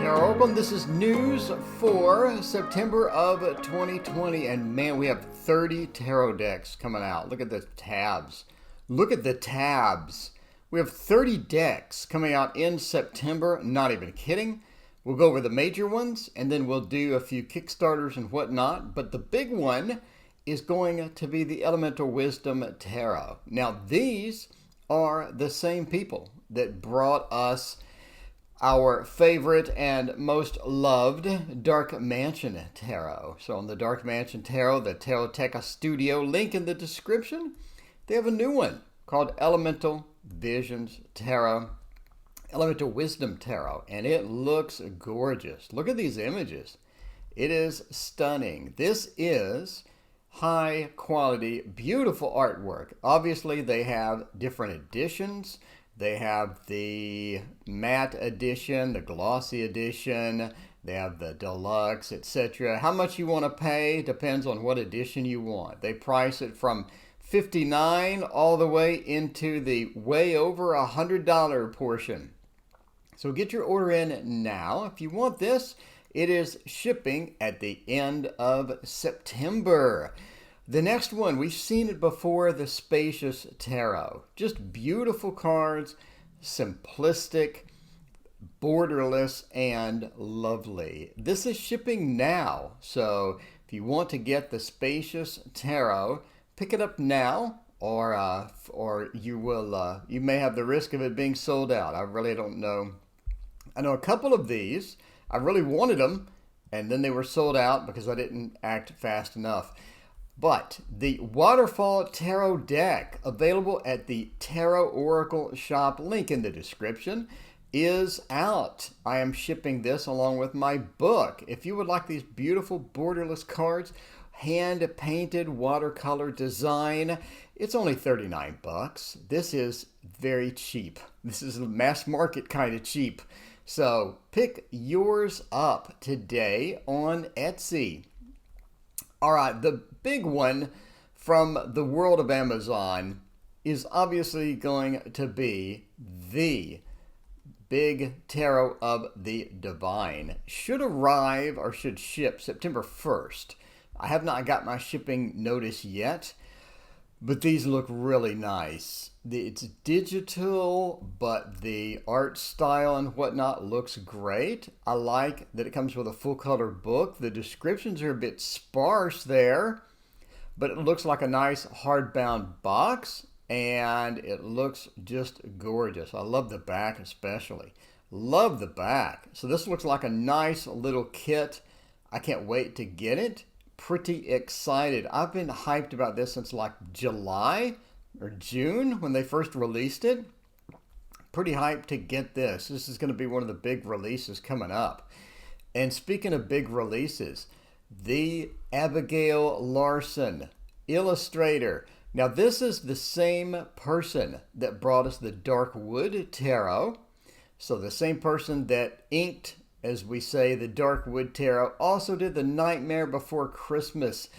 TarotOracle, and this is news for September of 2020. And man, we have 30 tarot decks coming out. Look at the tabs. Look at the tabs. We have 30 decks coming out in September. Not even kidding. We'll go over the major ones, and then we'll do a few Kickstarters and whatnot. But the big one is going to be the Elemental Wisdom Tarot. Now, these are the same people that brought us our favorite and most loved Dark Mansion Tarot. So on the Dark Mansion Tarot, the TarotOracle Studio, link in the description, they have a new one called Elemental Visions Tarot, Elemental Wisdom Tarot, and it looks gorgeous. Look at these images. It is stunning. This is high quality, beautiful artwork. Obviously, they have different editions. They have the matte edition, the glossy edition, they have the deluxe, etc. How much you want to pay depends on what edition you want. They price it from $59 all the way into the way over $100 portion. So get your order in now. If you want this, it is shipping at the end of September. The next one, we've seen it before, the Spacious Tarot. Just beautiful cards, simplistic, borderless, and lovely. This is shipping now, so if you want to get the Spacious Tarot, pick it up now, or you will you may have the risk of it being sold out. I really don't know. I know a couple of these. I really wanted them, and then they were sold out because I didn't act fast enough. But the Waterfall Tarot deck, available at the TarotOracle shop, link in the description, is out. I am shipping this along with my book. If you would like these beautiful borderless cards, hand-painted watercolor design, it's only 39 bucks. This is very cheap. This is mass market kind of cheap. So pick yours up today on Etsy. All right, the big one from the world of Amazon is obviously going to be the big Tarot of the Divine. Should arrive or should ship September 1st. I have not got my shipping notice yet, but these look really nice. It's digital, but the art style and whatnot looks great. I like that it comes with a full color book. The descriptions are a bit sparse there, but it looks like a nice hardbound box, and it looks just gorgeous. I love the back especially. Love the back. So this looks like a nice little kit. I can't wait to get it. Pretty excited. I've been hyped about this since like July or June when they first released it. Pretty hyped to get this. This is going to be one of the big releases coming up. And speaking of big releases, the Abigail Larson illustrator. Now this is the same person that brought us the Dark Wood Tarot. So the same person that inked, as we say, the Dark Wood Tarot, also did the Nightmare Before Christmas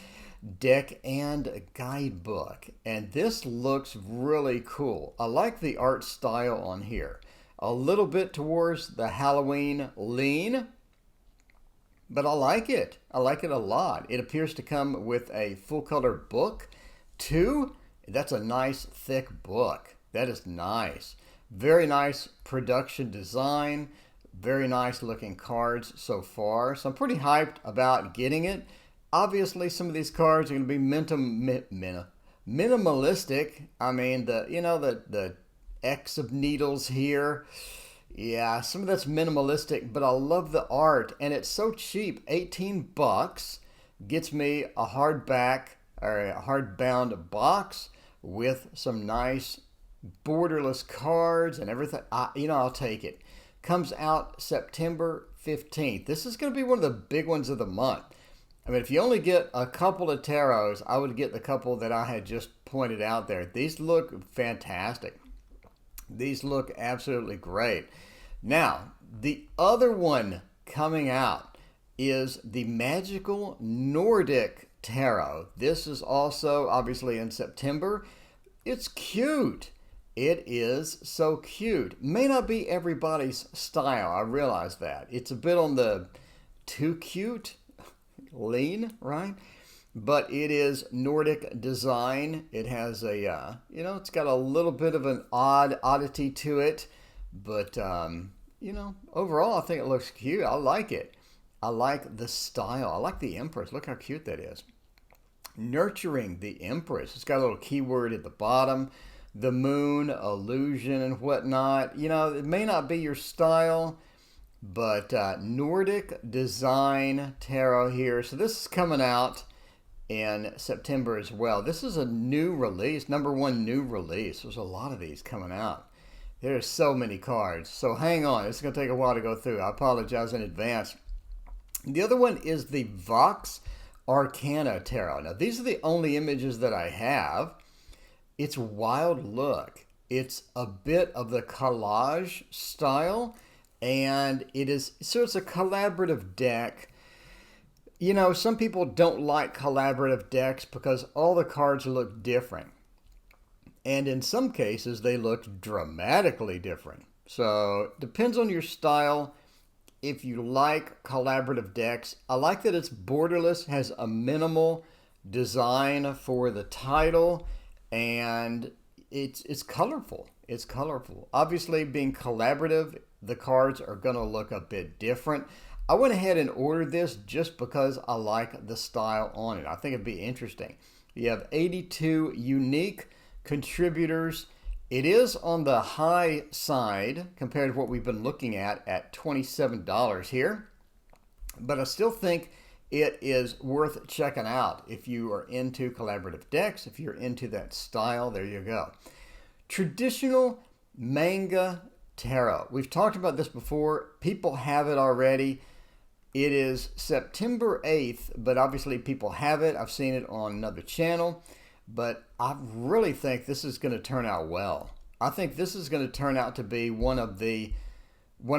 deck and guidebook. And this looks really cool. I like the art style on here. A little bit towards the Halloween lean, but I like it. I like it a lot. It appears to come with a full color book too. That's a nice thick book. That is nice. Very nice production design. Very nice looking cards so far. So I'm pretty hyped about getting it. Obviously, some of these cards are going to be minimalistic. I mean, the X of needles here. Yeah, some of that's minimalistic, but I love the art, and it's so cheap. 18 bucks gets me a hardback or a hardbound box with some nice borderless cards and everything. I'll take it. Comes out September 15th. This is going to be one of the big ones of the month. I mean, if you only get a couple of tarots, I would get the couple that I had just pointed out there. These look fantastic. These look absolutely great. Now, the other one coming out is the Magical Nordic Tarot. This is also obviously in September. It's cute. It is so cute. May not be everybody's style. I realize that. It's a bit on the too cute lean, right? But it is Nordic design. It has a, it's got a little bit of an oddity to it. But, overall, I think it looks cute. I like it. I like the style. I like the Empress. Look how cute that is. Nurturing the Empress. It's got a little keyword at the bottom. The moon, illusion, and whatnot. It may not be your style, but Nordic Design Tarot here. So this is coming out in September as well. This is a new release, #1 new release. There's a lot of these coming out. There's so many cards. So hang on. It's going to take a while to go through. I apologize in advance. The other one is the Vox Arcana Tarot. Now, these are the only images that I have. It's wild look. It's a bit of the collage style, and it's a collaborative deck. Some people don't like collaborative decks because all the cards look different. And in some cases, they look dramatically different. So, depends on your style. If you like collaborative decks, I like that it's borderless, has a minimal design for the title, and it's colorful. It's colorful. Obviously, being collaborative, the cards are going to look a bit different. I went ahead and ordered this just because I like the style on it. I think it'd be interesting. You have 82 unique contributors. It is on the high side compared to what we've been looking at $27 here. But I still think it is worth checking out if you are into collaborative decks, if you're into that style. There you go. Traditional Manga Tarot. We've talked about this before. People have it already. It is September 8th, but obviously people have it. I've seen it on another channel, but I really think this is going to turn out well. I think this is going to turn out to be one of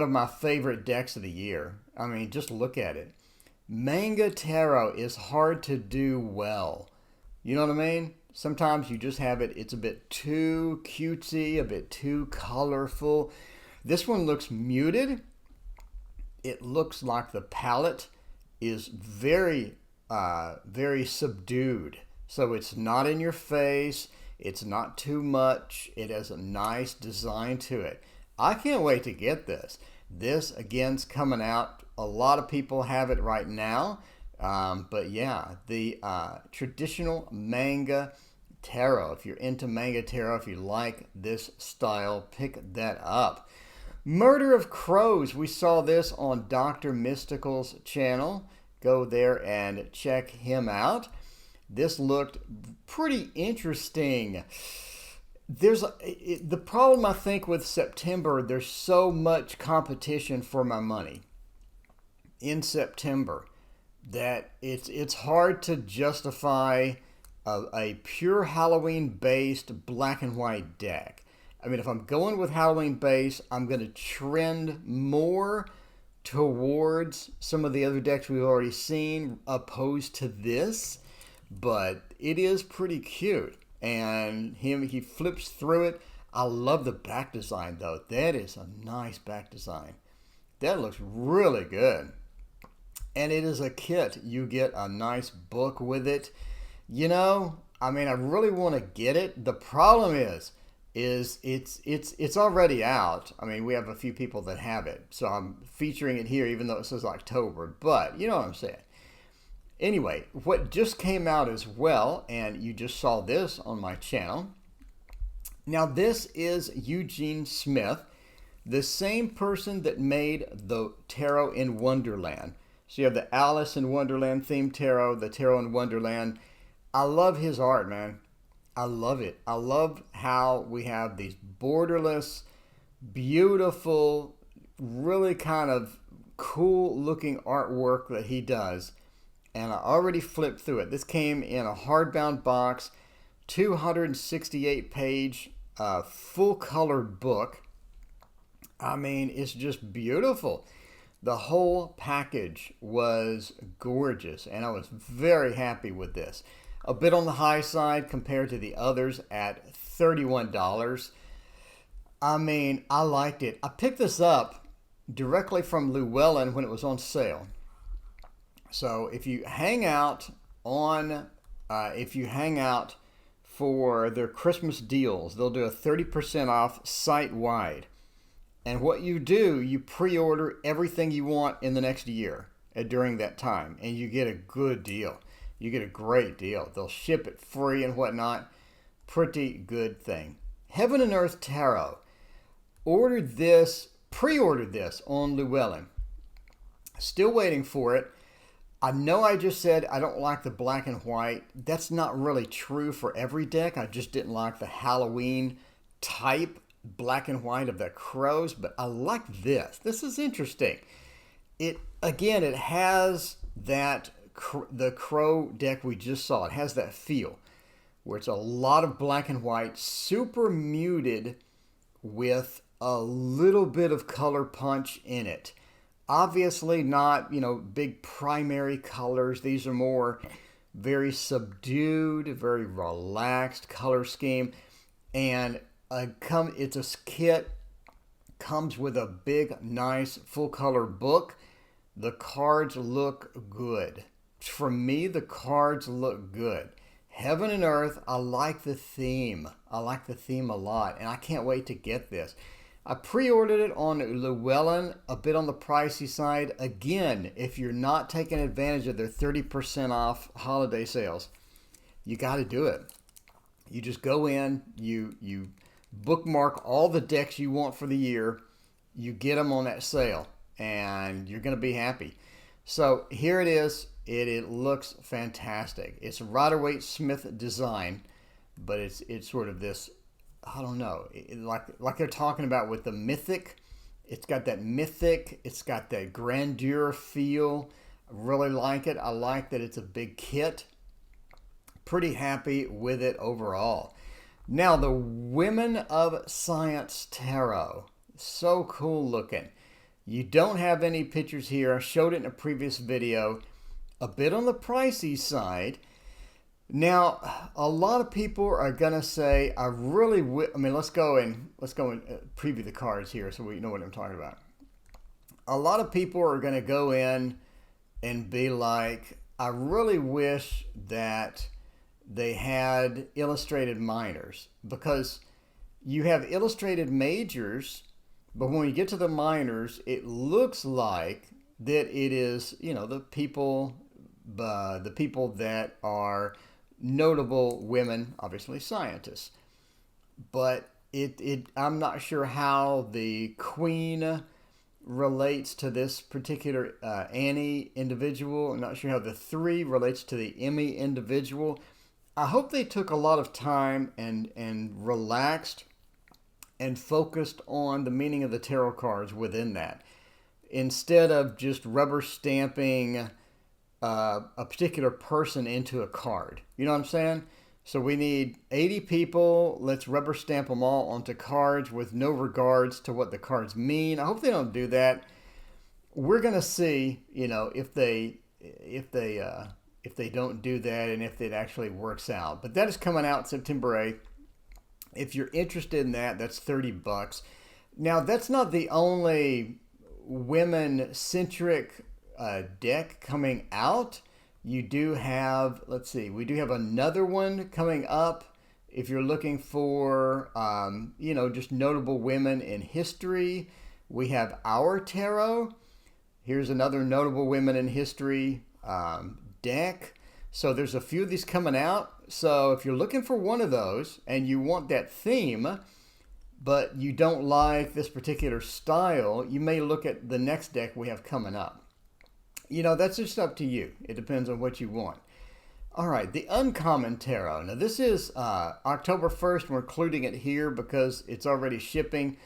my favorite decks of the year. I mean, just look at it. Manga Tarot is hard to do well. You know what I mean? Sometimes you just have it, it's a bit too cutesy, a bit too colorful. This one looks muted. It looks like the palette is very, very subdued. So it's not in your face. It's not too much. It has a nice design to it. I can't wait to get this. This, again's coming out. A lot of people have it right now. But yeah, the traditional Manga Tarot. If you're into Manga Tarot, if you like this style, pick that up. Murder of Crows. We saw this on Dr. Mystical's channel. Go there and check him out. This looked pretty interesting. The problem, I think, with September, there's so much competition for my money in September that it's hard to justify a pure Halloween-based black and white deck. I mean, if I'm going with Halloween base, I'm going to trend more towards some of the other decks we've already seen opposed to this. But it is pretty cute. And he flips through it. I love the back design, though. That is a nice back design. That looks really good. And it is a kit. You get a nice book with it. I really want to get it. The problem is it's already out. I mean, we have a few people that have it. So I'm featuring it here, even though it says October. But you know what I'm saying. Anyway, what just came out as well, and you just saw this on my channel. Now, this is Eugene Smith, the same person that made the Tarot in Wonderland. So you have the Alice in Wonderland themed tarot, the Tarot in Wonderland. I love his art, man. I love it. I love how we have these borderless, beautiful, really kind of cool looking artwork that he does. And I already flipped through it. This came in a hardbound box, 268 page, full colored book. I mean, it's just beautiful. The whole package was gorgeous, and I was very happy with this. A bit on the high side compared to the others at $31. I mean, I liked it. I picked this up directly from Llewellyn when it was on sale. So if you hang out on, if you hang out for their Christmas deals, they'll do a 30% off site-wide. And what you do, you pre-order everything you want in the next year during that time, and you get a good deal. You get a great deal. They'll ship it free and whatnot. Pretty good thing. Heaven and Earth Tarot. Ordered this, pre-ordered this on Llewellyn. Still waiting for it. I know I just said I don't like the black and white. That's not really true for every deck. I just didn't like the Halloween type black and white of the crows, but I like this. This is interesting. It has that, the crow deck we just saw. It has that feel where it's a lot of black and white, super muted with a little bit of color punch in it. Obviously not, big primary colors. These are more very subdued, very relaxed color scheme. And it's a kit, comes with a big, nice, full color book. The cards look good. For me, the cards look good. Heaven and Earth, I like the theme. I like the theme a lot, and I can't wait to get this. I pre-ordered it on Llewellyn, a bit on the pricey side. Again, if you're not taking advantage of their 30% off holiday sales, you got to do it. You just go in, you bookmark all the decks you want for the year, you get them on that sale, and you're going to be happy. So here it is. It looks fantastic. It's a Rider-Waite Smith design, but it's sort of this, I don't know, like they're talking about with the mythic. It's got that mythic. It's got that grandeur feel. I really like it. I like that it's a big kit. Pretty happy with it overall. Now, the Women of Science Tarot. So cool looking. You don't have any pictures here. I showed it in a previous video. A bit on the pricey side. Now, a lot of people are going to say, let's go and preview the cards here so we know what I'm talking about. A lot of people are going to go in and be like, I really wish that they had illustrated minors, because you have illustrated majors, but when you get to the minors, it looks like that it is, the people that are notable women, obviously scientists. But I'm not sure how the Queen relates to this particular Annie individual. I'm not sure how the 3 relates to the Emmy individual. I hope they took a lot of time and relaxed and focused on the meaning of the tarot cards within that, instead of just rubber stamping a particular person into a card. You know what I'm saying? So we need 80 people. Let's rubber stamp them all onto cards with no regards to what the cards mean. I hope they don't do that. We're gonna see, if they don't do that and if it actually works out. But that is coming out September 8th. If you're interested in that, that's $30. Now, that's not the only women-centric deck coming out. You do have, we do have another one coming up. If you're looking for, just notable women in history, we have Our Tarot. Here's another notable women in history deck. So there's a few of these coming out. So if you're looking for one of those and you want that theme, but you don't like this particular style, you may look at the next deck we have coming up. That's just up to you. It depends on what you want. All right, the Uncommon Tarot. Now, this is October 1st. We're including it here because it's already shipping.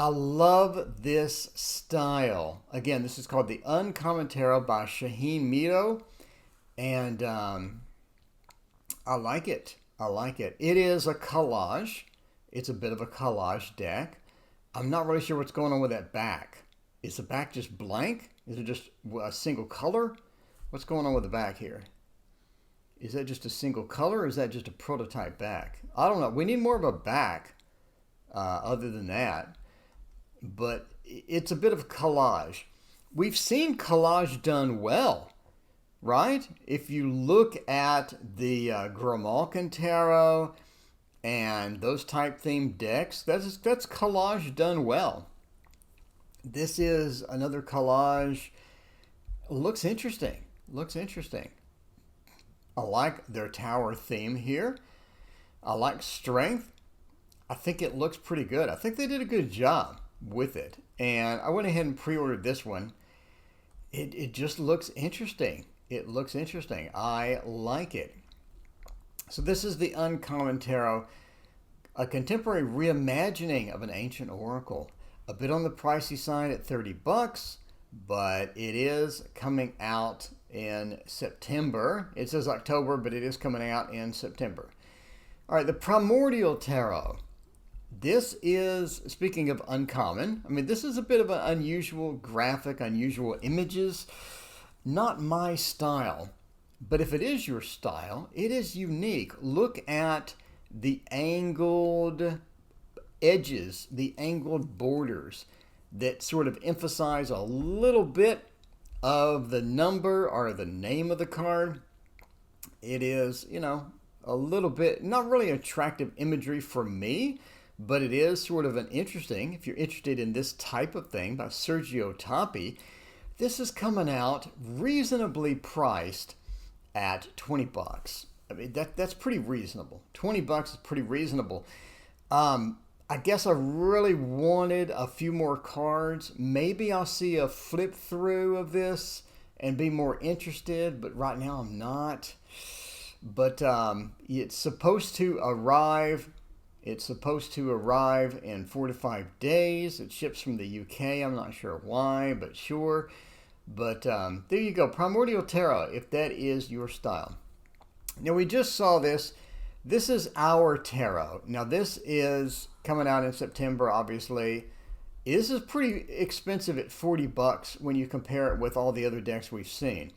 I love this style. Again, this is called the Uncommon Tarot by Shaheen Mito. And I like it. I like it. It is a collage. It's a bit of a collage deck. I'm not really sure what's going on with that back. Is the back just blank? Is it just a single color? What's going on with the back here? Is that just a single color or is that just a prototype back? I don't know. We need more of a back. other than that. But it's a bit of collage. We've seen collage done well, right? If you look at the Grimalkin Tarot and those type themed decks, that's collage done well. This is another collage. Looks interesting. Looks interesting. I like their tower theme here. I like strength. I think it looks pretty good. I think they did a good job with it. And I went ahead and pre-ordered this one. It just looks interesting. It looks interesting. I like it. So this is the Uncommon Tarot, a contemporary reimagining of an ancient oracle. A bit on the pricey side at $30, but it is coming out in September. It says October, but it is coming out in September. All right, the Primordial Tarot. This is, speaking of uncommon, I mean, this is a bit of an unusual graphic, unusual images. Not my style, but if it is your style, it is unique. Look at the angled edges, the angled borders that sort of emphasize a little bit of the number or the name of the card. It is, you know, a little bit, not really attractive imagery for me, but it is sort of an interesting, if you're interested in this type of thing, by Sergio Tappi. This is coming out reasonably priced at $20. I mean, that's pretty reasonable. $20 is pretty reasonable. I guess I really wanted a few more cards. Maybe I'll see a flip through of this and be more interested, but right now I'm not. But it's supposed to arrive. It's supposed to arrive in 4 to 5 days. It ships from the UK. I'm not sure why, but sure. But there you go, Primordial Tarot, if that is your style. Now, we just saw this. This is our tarot. Now, this is coming out in September, obviously. This is pretty expensive at $40 when you compare it with all the other decks we've seen.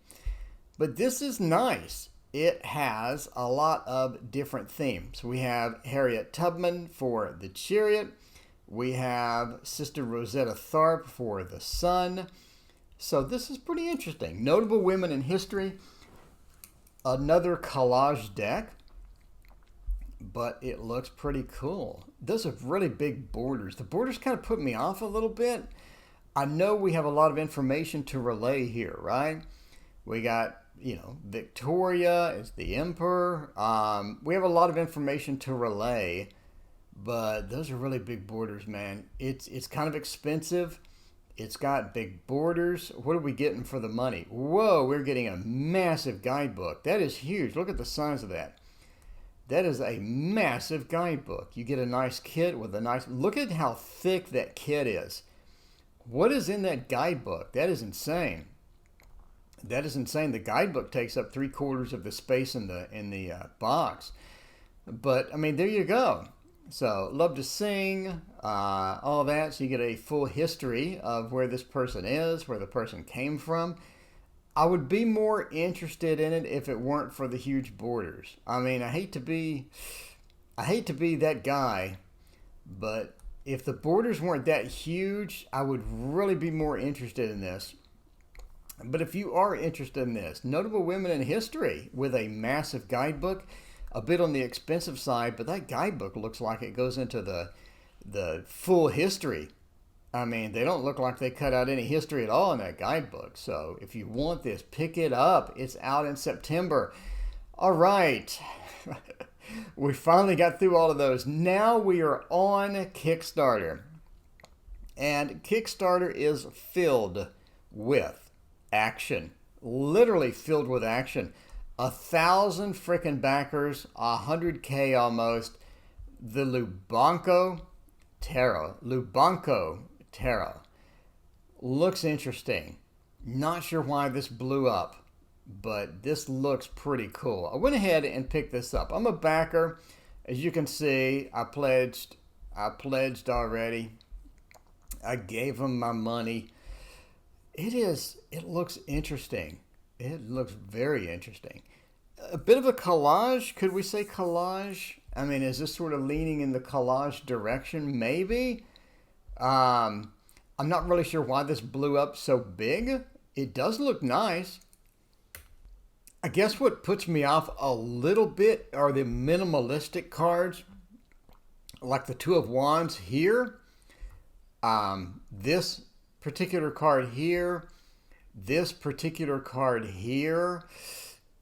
But this is nice. It has a lot of different themes. We have Harriet Tubman for the Chariot. We have Sister Rosetta Tharpe for the Sun. So this is pretty interesting. Notable women in history. Another collage deck, but it looks pretty cool. Those are really big borders. The borders kind of put me off a little bit. I know we have a lot of information to relay here, right? We got, you know, Victoria is the emperor. We have a lot of information to relay, but those are really big borders, man. It's kind of expensive. It's got big borders. What are we getting for the money? Whoa, we're getting a massive guidebook. That is huge. Look at the size of that. That is a massive guidebook. You get a nice kit with a nice... Look at how thick that kit is. What is in that guidebook? That is insane. That is insane. The guidebook takes up 3/4 of the space in the box. But, I mean, there you go. So, love to sing, all that. So you get a full history of where this person is, where the person came from. I would be more interested in it if it weren't for the huge borders. I mean, I hate to be that guy, but if the borders weren't that huge, I would really be more interested in this. But if you are interested in this, notable women in history with a massive guidebook, a bit on the expensive side, but that guidebook looks like it goes into the full history. I mean, they don't look like they cut out any history at all in that guidebook. So if you want this, pick it up. It's out in September. All right. We finally got through all of those. Now we are on Kickstarter. And Kickstarter is filled with action. Literally filled with action. 1,000 freaking backers, 100K almost. The Lubanco Terra. Lubanco Terra. Looks interesting. Not sure why this blew up, but this looks pretty cool. I went ahead and picked this up. I'm a backer. As you can see, I pledged already. I gave them my money. It looks interesting. It looks very interesting. A bit of a collage. Could we say collage? I mean, is this sort of leaning in the collage direction? Maybe. I'm not really sure why this blew up so big. It does look nice. I guess what puts me off a little bit are the minimalistic cards, like the Two of Wands here. This particular card here. This particular card here.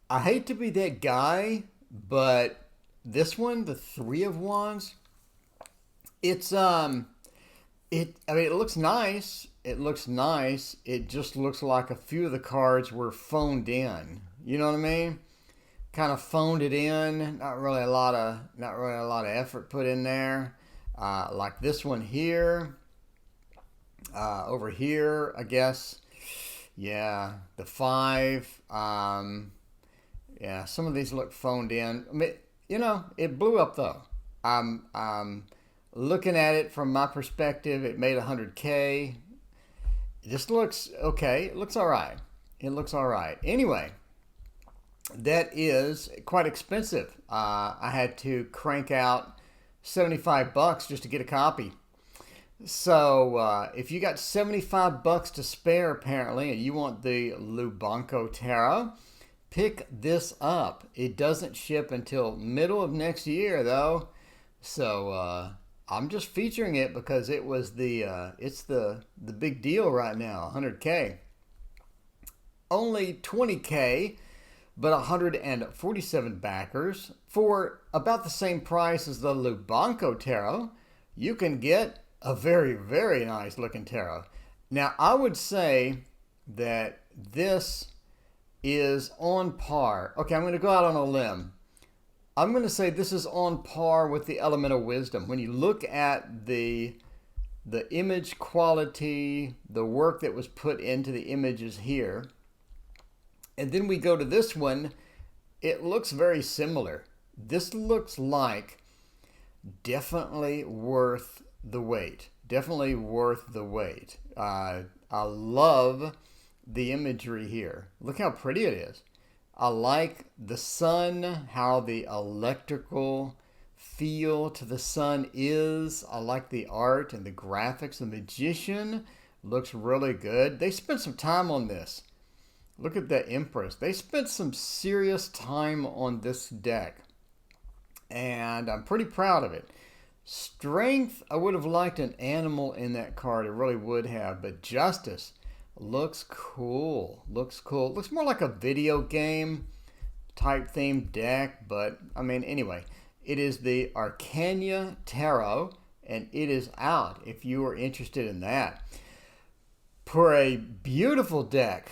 I hate to be that guy, but this one, the Three of Wands, it's it looks nice. It looks nice. It just looks like a few of the cards were phoned in. You know what I mean? Kind of phoned it in. Not really a lot of effort put in there. Like this one here. Over here, I guess. Yeah, the 5. Yeah, some of these look phoned in. I mean, you know, it blew up though. Looking at it from my perspective, it made 100K. This looks okay. It looks all right. It looks all right. Anyway, that is quite expensive. I had to crank out $75 just to get a copy. So if you got $75 to spare, apparently, and you want the Lubanco Tarot, pick this up. It doesn't ship until middle of next year, though. So I'm just featuring it because it was it's the big deal right now, 100K. Only 20K, but 147 backers for about the same price as the Lubanco Tarot. You can get a very, very nice looking tarot. Now, I would say that this is on par. Okay, I'm going to go out on a limb. I'm going to say this is on par with the Element of Wisdom. When you look at the image quality, the work that was put into the images here, and then we go to this one, it looks very similar. This looks like definitely worth the wait. Definitely worth the wait. I love the imagery here. Look how pretty it is. I like the sun, how the electrical feel to the sun is. I like the art and the graphics. The Magician looks really good. They spent some time on this. Look at the Empress. They spent some serious time on this deck. And I'm pretty proud of it. Strength, I would have liked an animal in that card. I really would have. But Justice looks cool. Looks cool. Looks more like a video game type themed deck. But, I mean, anyway. It is the Arcana Tarot. And it is out if you are interested in that. For a beautiful deck.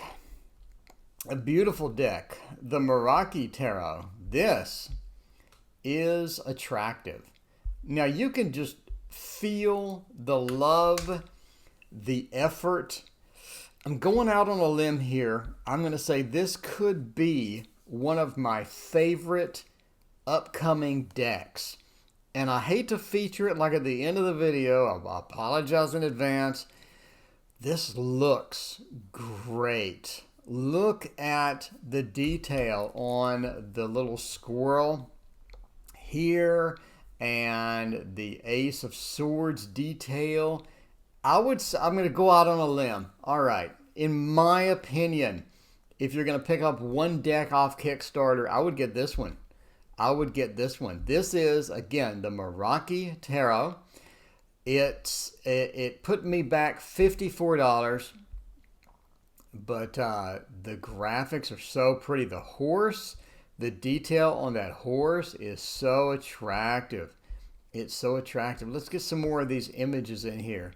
A beautiful deck. The Meraki Tarot. This is attractive. Now you can just feel the love, the effort. I'm going out on a limb here. I'm going to say this could be one of my favorite upcoming decks. And I hate to feature it like at the end of the video. I apologize in advance. This looks great. Look at the detail on the little squirrel here and the Ace of Swords detail. I'm going to go out on a limb. All right. In my opinion, if you're going to pick up one deck off Kickstarter, I would get this one. I would get this one. This is, again, the Meraki Tarot. It put me back $54. But the graphics are so pretty. The horse, the detail on that horse is so attractive. It's so attractive. Let's get some more of these images in here.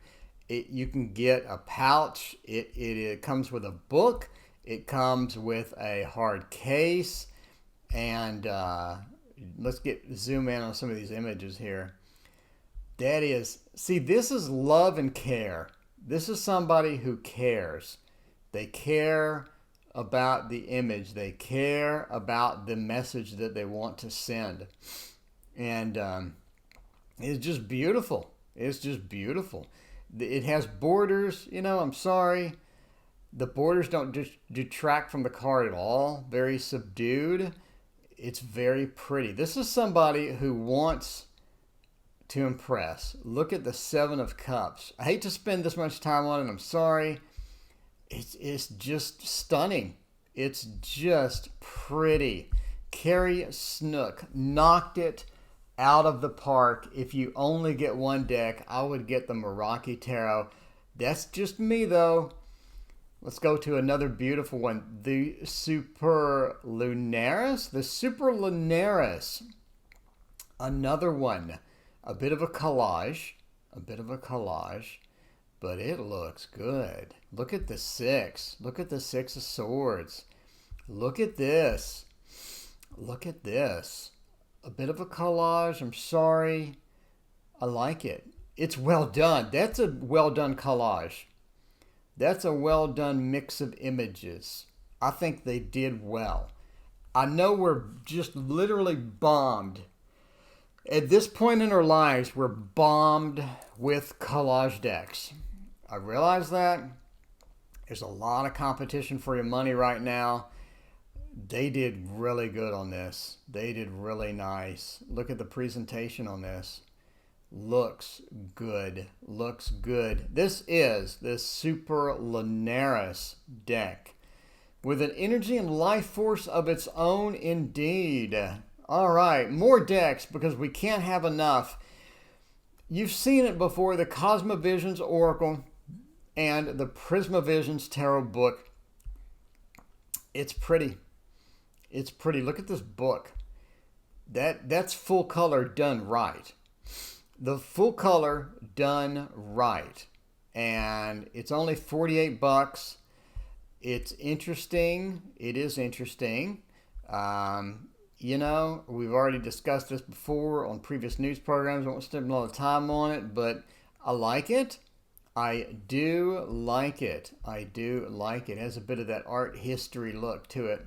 You can get a pouch. It comes with a book. It comes with a hard case. And let's zoom in on some of these images here. That is, see, this is love and care. This is somebody who cares. They care about the image. They care about the message that they want to send. And it's just beautiful. It's just beautiful. It has borders. You know, I'm sorry. The borders don't detract from the card at all. Very subdued. It's very pretty. This is somebody who wants to impress. Look at the Seven of Cups. I hate to spend this much time on it. I'm sorry. It's just stunning. It's just pretty. Carrie Snook knocked it out of the park. If you only get one deck, I would get the Meraki Tarot. That's just me, though. Let's go to another beautiful one. The Super Lunaris. The Super Lunaris. Another one. A bit of a collage. A bit of a collage. But it looks good. Look at the 6. Look at the 6 of Swords. Look at this. Look at this. A bit of a collage. I'm sorry. I like it. It's well done. That's a well done collage. That's a well done mix of images. I think they did well. I know we're just literally bombed. At this point in our lives, we're bombed with collage decks. I realize that. There's a lot of competition for your money right now. They did really good on this. They did really nice. Look at the presentation on this. Looks good. Looks good. This is the Super Lunaris deck with an energy and life force of its own indeed. All right, more decks because we can't have enough. You've seen it before, the Cosmovisions Oracle and the Prismovisions Tarot book. It's pretty. It's pretty. Look at this book. That's full color done right. The full color done right. And it's only 48 bucks. It's interesting. It is interesting. You know, we've already discussed this before on previous news programs. I won't spend a lot of time on it, but I like it. I do like it. I do like it. It has a bit of that art history look to it.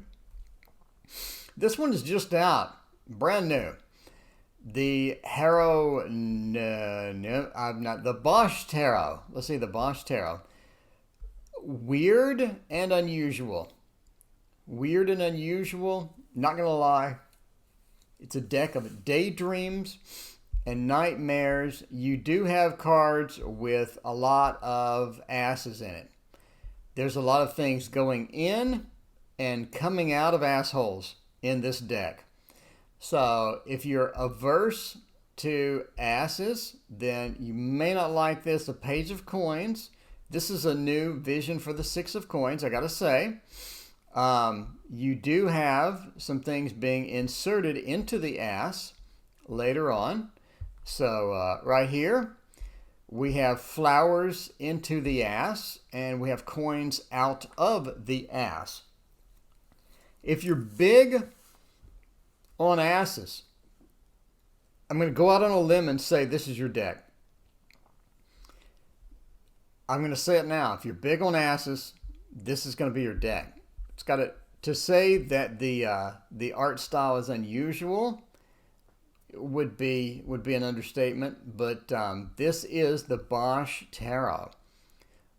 This one is just out. Brand new. The the Bosch Tarot. Let's see, the Bosch Tarot. Weird and unusual. Weird and unusual. Not going to lie. It's a deck of daydreams and nightmares. You do have cards with a lot of asses in it. There's a lot of things going in and coming out of assholes in this deck. So if you're averse to asses, then you may not like this. A Page of Coins. This is a new vision for the 6 of Coins, I gotta say. You do have some things being inserted into the ass later on. So right here, we have flowers into the ass, and we have coins out of the ass. If you're big on asses, I'm going to go out on a limb and say this is your deck. I'm going to say it now. If you're big on asses, this is going to be your deck. It's got to say that the art style is unusual would be an understatement, but this is the Bosch Tarot.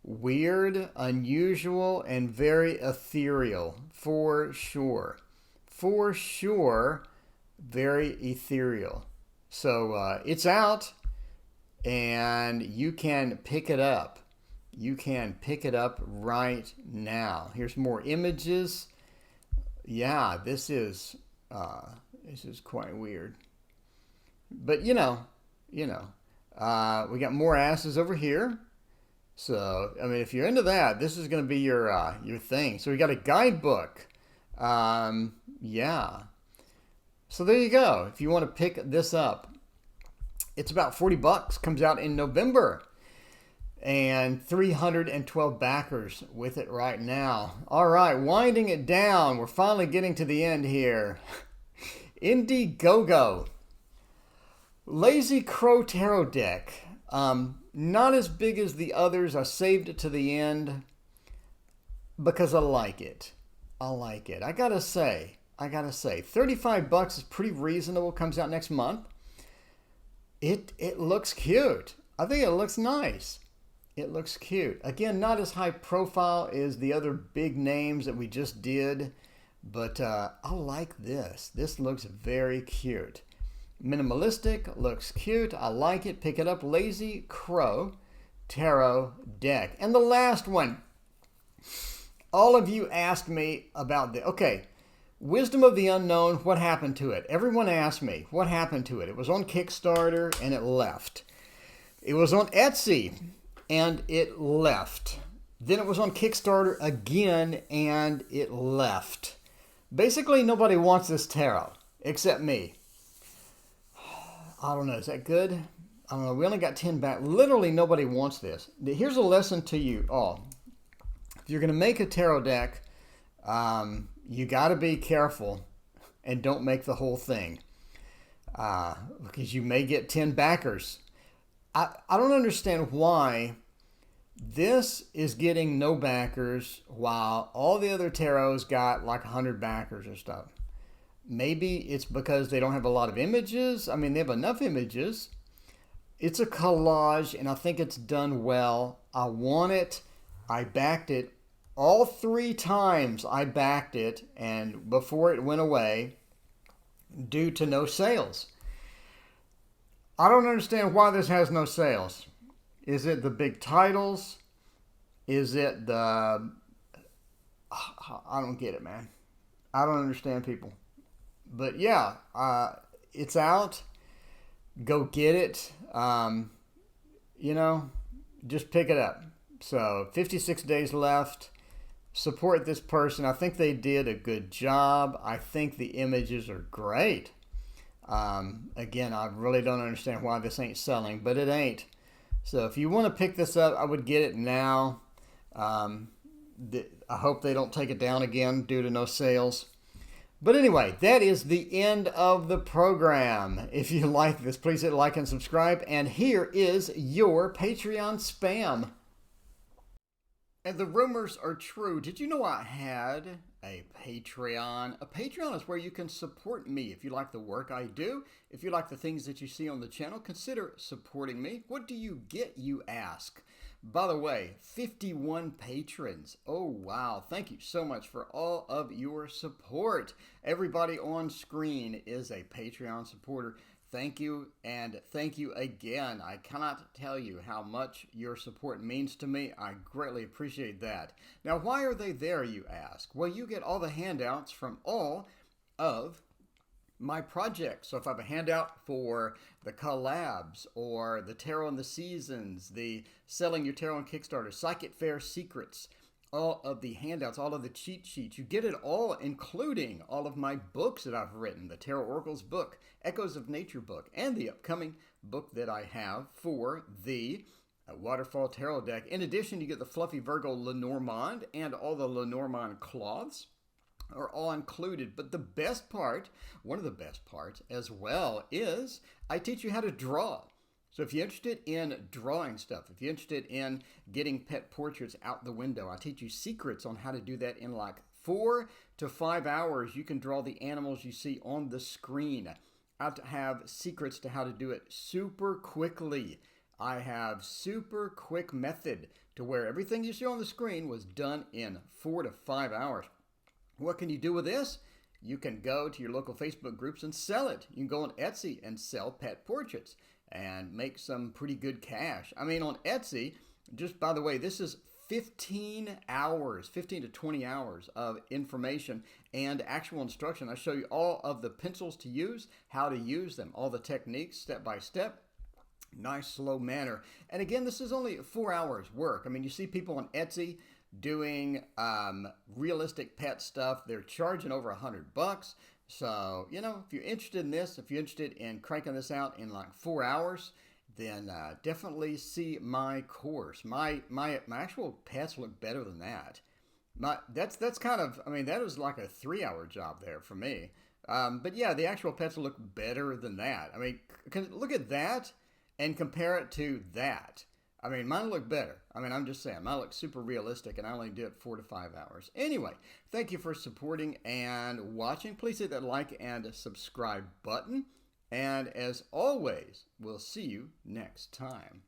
Weird, unusual, and very ethereal, for sure. For sure, very ethereal. So it's out, and you can pick it up. You can pick it up right now. Here's more images. Yeah, this is quite weird. But we got more asses over here. So I mean, if you're into that, this is going to be your thing. So we got a guidebook. Yeah. So there you go. If you want to pick this up, it's about 40 bucks. Comes out in November. And 312 backers with it right now. All right, winding it down. We're finally getting to the end here. Indiegogo. Lazy Crow Tarot deck. Not as big as the others. I saved it to the end because I like it. I like it. I gotta say, 35 bucks is pretty reasonable. Comes out next month. It looks cute. I think it looks nice. It looks cute. Again, not as high profile as the other big names that we just did, But I like this. This looks very cute. Minimalistic, looks cute. I like it. Pick it up. Lazy Crow Tarot deck. And the last one. All of you asked me about the... Okay, Wisdom of the Unknown, what happened to it? Everyone asked me, what happened to it? It was on Kickstarter and it left. It was on Etsy and it left. Then it was on Kickstarter again and it left. Basically, nobody wants this tarot except me. I don't know. Is that good? I don't know. We only got 10 back. Literally, nobody wants this. Here's a lesson to you all. If you're going to make a tarot deck, you got to be careful and don't make the whole thing because you may get 10 backers. I don't understand why this is getting no backers while all the other tarots got like 100 backers or stuff. Maybe it's because they don't have a lot of images. I mean, they have enough images. It's a collage, and I think it's done well. I want it. I backed it. All 3 times I backed it, and before it went away, due to no sales. I don't understand why this has no sales. Is it the big titles? Is it the... I don't get it, man. I don't understand people. But yeah, it's out. Go get it. You know, just pick it up. So 56 days left. Support this person. I think they did a good job. I think the images are great. Again, I really don't understand why this ain't selling, but it ain't. So if you want to pick this up, I would get it now. I hope they don't take it down again due to no sales. But anyway, that is the end of the program. If you like this, please hit like and subscribe. And here is your Patreon spam. And the rumors are true. Did you know I had a Patreon? A Patreon is where you can support me. If you like the work I do, if you like the things that you see on the channel, consider supporting me. What do you get, you ask? By the way, 51 patrons. Oh, wow. Thank you so much for all of your support. Everybody on screen is a Patreon supporter. Thank you, and thank you again. I cannot tell you how much your support means to me. I greatly appreciate that. Now, why are they there, you ask? Well, you get all the handouts from all of my projects. So if I have a handout for the collabs or the tarot and the seasons, the selling your tarot on Kickstarter, Psychic Fair secrets, all of the handouts, all of the cheat sheets, you get it all, including all of my books that I've written, the TarotOracle's book, Echoes of Nature book, and the upcoming book that I have for the Waterfall Tarot deck. In addition, you get the Fluffy Virgo Lenormand and all the Lenormand cloths are all included. But the best part, one of the best parts as well, is I teach you how to draw. So if you're interested in drawing stuff, if you're interested in getting pet portraits out the window, I teach you secrets on how to do that in like 4 to 5 hours. You can draw the animals you see on the screen. I have secrets to how to do it super quickly. I have super quick method to where everything you see on the screen was done in 4 to 5 hours. What can you do with this? You can go to your local Facebook groups and sell it. You can go on Etsy and sell pet portraits and make some pretty good cash. I mean, on Etsy, just by the way, this is 15 hours, 15 to 20 hours of information and actual instruction. I show you all of the pencils to use, how to use them, all the techniques step by step. Nice, slow manner. And again, this is only 4 hours work. I mean, you see people on Etsy doing realistic pet stuff. They're charging over $100. So, you know, if you're interested in this, if you're interested in cranking this out in like 4 hours, then definitely see my course. My actual pets look better than that. That's kind of, I mean, that was like a 3-hour job there for me. But yeah, the actual pets look better than that. I mean, look at that and compare it to that. I mean, mine look better. I mean, I'm just saying, mine looks super realistic, and I only do it 4 to 5 hours. Anyway, thank you for supporting and watching. Please hit that like and subscribe button. And as always, we'll see you next time.